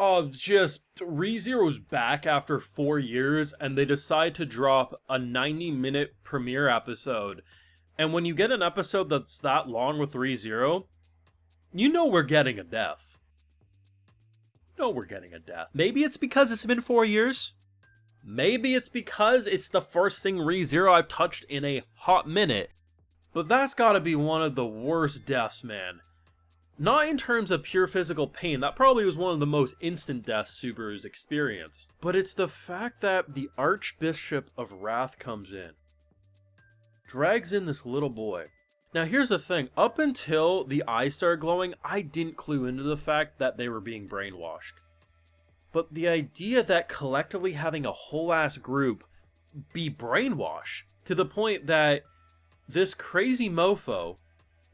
Oh, just ReZero's back after 4 years, and they decide to drop a 90-minute premiere episode. And when you get an episode that's that long with ReZero, you know we're getting a death. We're getting a death. Maybe it's because it's been 4 years. Maybe it's because it's the first thing ReZero I've touched in a hot minute. But that's gotta be one of the worst deaths, man. Not in terms of pure physical pain, that probably was one of the most instant deaths Subaru's experienced. But it's the fact that the Archbishop of Wrath comes in. Drags in this little boy. Now here's the thing, up until the eyes started glowing, I didn't clue into the fact that they were being brainwashed. But the idea that collectively having a whole ass group be brainwashed, to the point that this crazy mofo,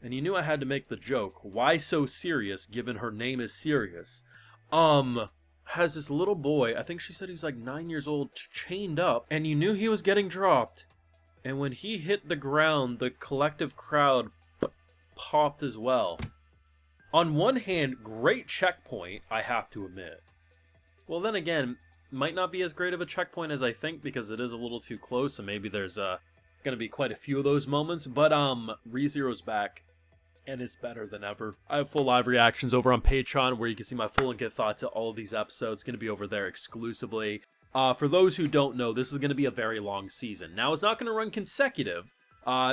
and you knew I had to make the joke, why so serious given her name is Sirius, has this little boy, I think she said he's like 9 years old, chained up, and you knew he was getting dropped. And when he hit the ground, the collective crowd popped as well. On one hand, great checkpoint, I have to admit. Well, then again, might not be as great of a checkpoint as I think, because it is a little too close, and maybe there's gonna be quite a few of those moments. But ReZero's back, and it's better than ever. I have full live reactions over on Patreon, where you can see my full and get thoughts to all of these episodes. It's gonna be over there exclusively. For those who don't know, this is going to be a very long season. Now, it's not going to run consecutive,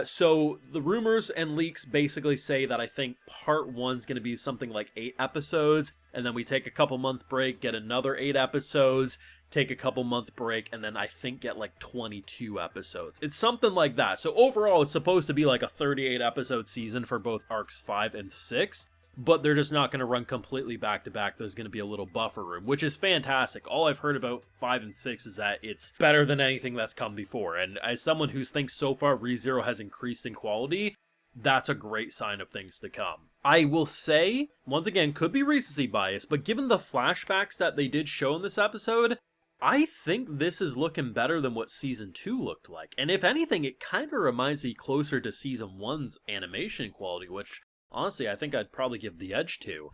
so the rumors and leaks basically say that I think part 1's going to be something like 8 episodes, and then we take a couple month break, get another 8 episodes, take a couple month break, and then I think get like 22 episodes. It's something like that. So overall, it's supposed to be like a 38 episode season for both arcs 5 and 6. But they're just not going to run completely back-to-back. There's going to be a little buffer room, which is fantastic. All I've heard about 5 and 6 is that it's better than anything that's come before. And as someone who thinks so far ReZero has increased in quality, that's a great sign of things to come. I will say, once again, could be recency bias, but given the flashbacks that they did show in this episode, I think this is looking better than what Season 2 looked like. And if anything, it kind of reminds me closer to Season 1's animation quality, which honestly, I think I'd probably give the edge to.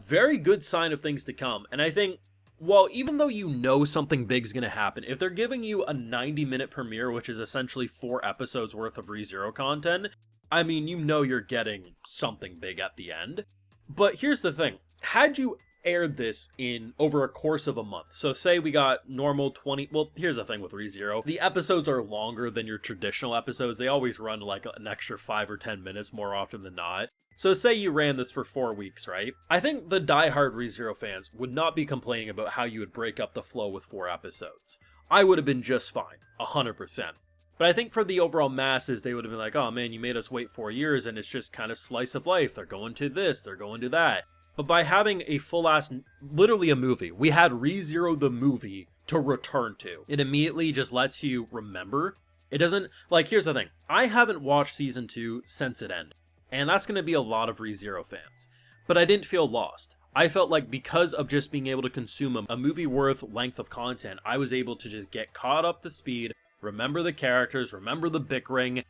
Very good sign of things to come. And I think, well, even though you know something big's going to happen, if they're giving you a 90-minute premiere, which is essentially 4 episodes worth of ReZero content, I mean, you know you're getting something big at the end. But here's the thing. Had you aired this in over a course of a month, so say we got normal 20, well, here's the thing with ReZero, the episodes are longer than your traditional episodes. They always run like an extra 5 or 10 minutes more often than not. So say you ran this for 4 weeks, right? I think the diehard ReZero fans would not be complaining about how you would break up the flow with 4 episodes. I would have been just fine, 100%. But I think for the overall masses, they would have been like, oh man, you made us wait 4 years and it's just kind of slice of life. They're going to this, they're going to that. But by having a full-ass, literally a movie, we had ReZero the movie to return to. It immediately just lets you remember. It doesn't, like, here's the thing. I haven't watched Season 2 since it ended. And that's going to be a lot of ReZero fans. But I didn't feel lost. I felt like because of just being able to consume a movie worth length of content, I was able to just get caught up to speed, remember the characters, remember the bickering,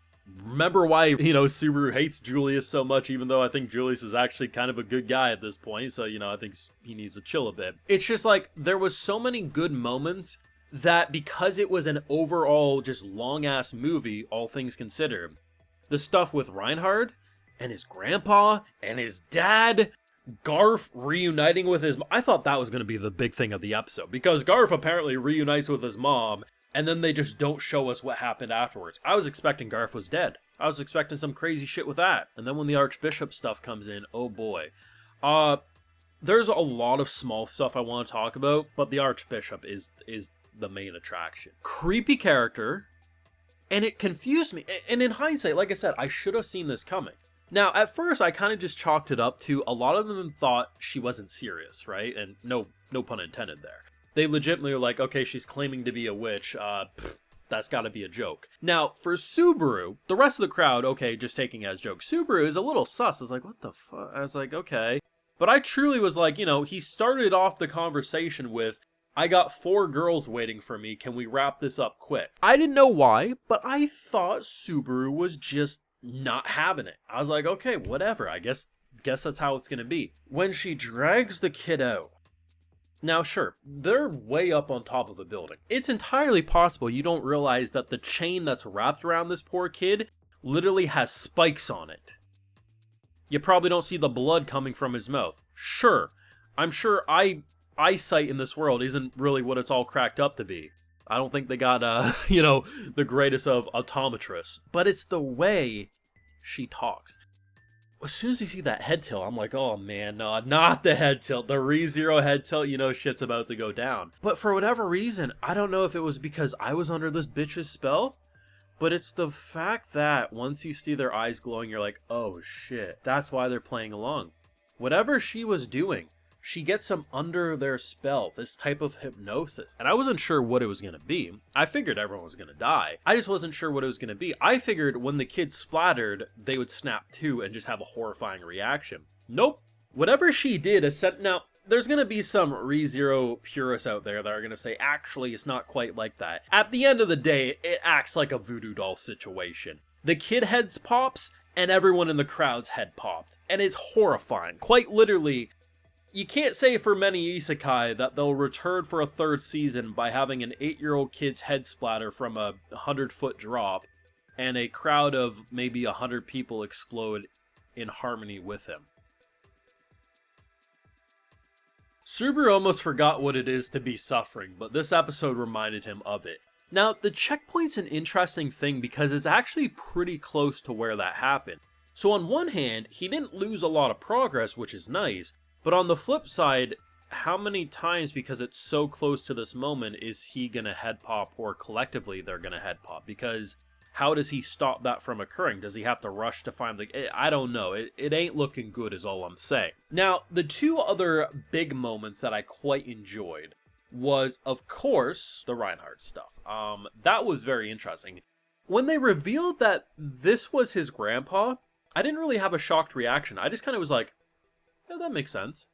remember why, Subaru hates Julius so much, even though I think Julius is actually kind of a good guy at this point. So, I think he needs to chill a bit. It's just like, there was so many good moments that because it was an overall just long-ass movie, all things considered, the stuff with Reinhard and his grandpa, and his dad, Garf reuniting with his mom. I thought that was going to be the big thing of the episode, because Garf apparently reunites with his mom, and then they just don't show us what happened afterwards. I was expecting Garf was dead. I was expecting some crazy shit with that. And then when the Archbishop stuff comes in, oh boy. There's a lot of small stuff I want to talk about, but the Archbishop is the main attraction. Creepy character, and it confused me. And in hindsight, like I said, I should have seen this coming. Now, at first, I kind of just chalked it up to a lot of them thought she wasn't serious, right? And no pun intended there. They legitimately were like, okay, she's claiming to be a witch. That's got to be a joke. Now, for Subaru, the rest of the crowd, okay, just taking it as a joke. Subaru is a little sus. I was like, what the fuck? I was like, okay. But I truly was like, he started off the conversation with, I got 4 girls waiting for me. Can we wrap this up quick? I didn't know why, but I thought Subaru was just not having it. I was like, okay, whatever. I guess that's how it's gonna be. When she drags the kid out, Now, sure, they're way up on top of a building. It's entirely possible you don't realize that the chain that's wrapped around this poor kid literally has spikes on it. You probably don't see the blood coming from his mouth. Sure, I'm sure eyesight in this world isn't really what it's all cracked up to be. I don't think they got, the greatest of optometrists. But it's the way she talks. As soon as you see that head tilt, I'm like, oh man, no, not the head tilt. The ReZero head tilt, shit's about to go down. But for whatever reason, I don't know if it was because I was under this bitch's spell, but it's the fact that once you see their eyes glowing, you're like, oh shit, that's why they're playing along. Whatever she was doing, she gets them under their spell, this type of hypnosis. And I wasn't sure what it was going to be. I figured everyone was going to die. I just wasn't sure what it was going to be. I figured when the kids splattered, they would snap too and just have a horrifying reaction. Nope. Whatever she did, now, there's going to be some ReZero purists out there that are going to say, actually, it's not quite like that. At the end of the day, it acts like a voodoo doll situation. The kid heads pops, and everyone in the crowd's head popped. And it's horrifying. Quite literally, you can't say for many isekai that they'll return for a third season by having an 8-year-old kid's head splatter from a 100-foot drop, and a crowd of maybe 100 people explode in harmony with him. Subaru almost forgot what it is to be suffering, but this episode reminded him of it. Now, the checkpoint's an interesting thing because it's actually pretty close to where that happened. So on one hand, he didn't lose a lot of progress, which is nice, but on the flip side, how many times, because it's so close to this moment, is he gonna head pop, or collectively they're gonna head pop? Because how does he stop that from occurring? Does he have to rush to find I don't know. It ain't looking good is all I'm saying. Now, the two other big moments that I quite enjoyed was, of course, the Reinhardt stuff. That was very interesting. When they revealed that this was his grandpa, I didn't really have a shocked reaction. I just kind of was like, yeah, that makes sense.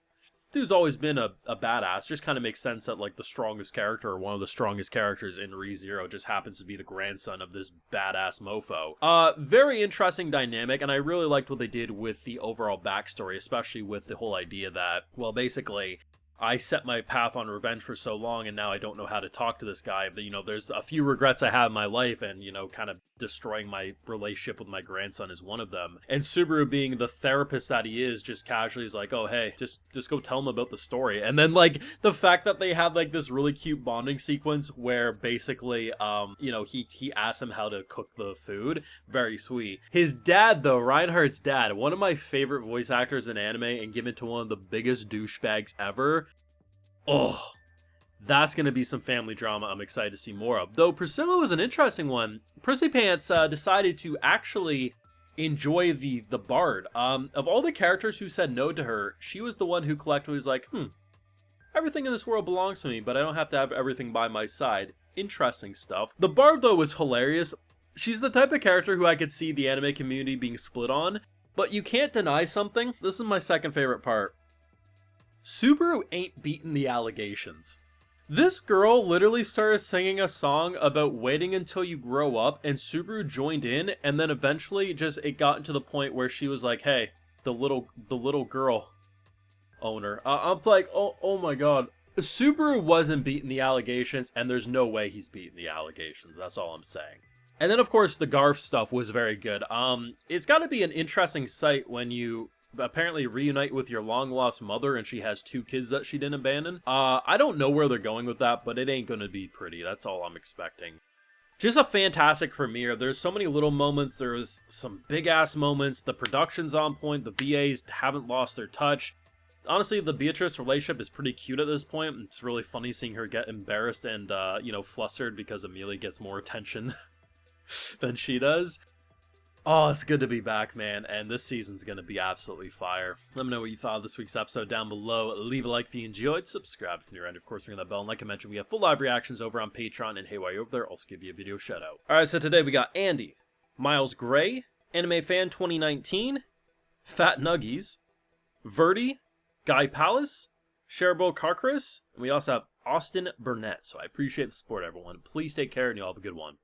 Dude's always been a badass. Just kind of makes sense that, like, the strongest character, or one of the strongest characters in ReZero, just happens to be the grandson of this badass mofo. Very interesting dynamic, and I really liked what they did with the overall backstory, especially with the whole idea that, well, basically, I set my path on revenge for so long, and now I don't know how to talk to this guy. There's a few regrets I have in my life, and, kind of destroying my relationship with my grandson is one of them. And Subaru, being the therapist that he is, just casually is like, oh, hey, just go tell him about the story. And then, like, the fact that they had, like, this really cute bonding sequence where basically, he asks him how to cook the food. Very sweet. His dad, though, Reinhardt's dad, one of my favorite voice actors in anime, and given to one of the biggest douchebags ever. Oh, that's going to be some family drama I'm excited to see more of. Though Priscilla was an interesting one. Prissy Pants decided to actually enjoy the bard. Of all the characters who said no to her, she was the one who collectively was like, everything in this world belongs to me, but I don't have to have everything by my side. Interesting stuff. The bard, though, was hilarious. She's the type of character who I could see the anime community being split on, but you can't deny something. This is my second favorite part. Subaru ain't beating the allegations. This girl literally started singing a song about waiting until you grow up, and Subaru joined in, and then eventually it got to the point where she was like, hey, the little girl owner. I was like, oh my god. Subaru wasn't beating the allegations, and there's no way he's beating the allegations. That's all I'm saying. And then, of course, the Garf stuff was very good. It's got to be an interesting sight when you apparently reunite with your long-lost mother and she has 2 kids that she didn't abandon. I don't know where they're going with that, but it ain't gonna be pretty. That's all I'm expecting. Just a fantastic premiere. There's so many little moments. There's some big-ass moments. The production's on point. The VAs haven't lost their touch. Honestly, the Beatrice relationship is pretty cute at this point. It's really funny seeing her get embarrassed and, flustered because Amelia gets more attention than she does. Oh, it's good to be back, man, and this season's gonna be absolutely fire. Let me know what you thought of this week's episode down below. Leave a like if you enjoyed, subscribe if you're new, and of course ring that bell. And like I mentioned, we have full live reactions over on Patreon, and hey, while you're over there, also give you a video shout out. Alright, so today we got Andy, Miles Gray, Anime Fan 2019, Fat Nuggies, Verdi, Guy Palace, Cherbo Carcris, and we also have Austin Burnett. So I appreciate the support, everyone. Please take care, and you all have a good one.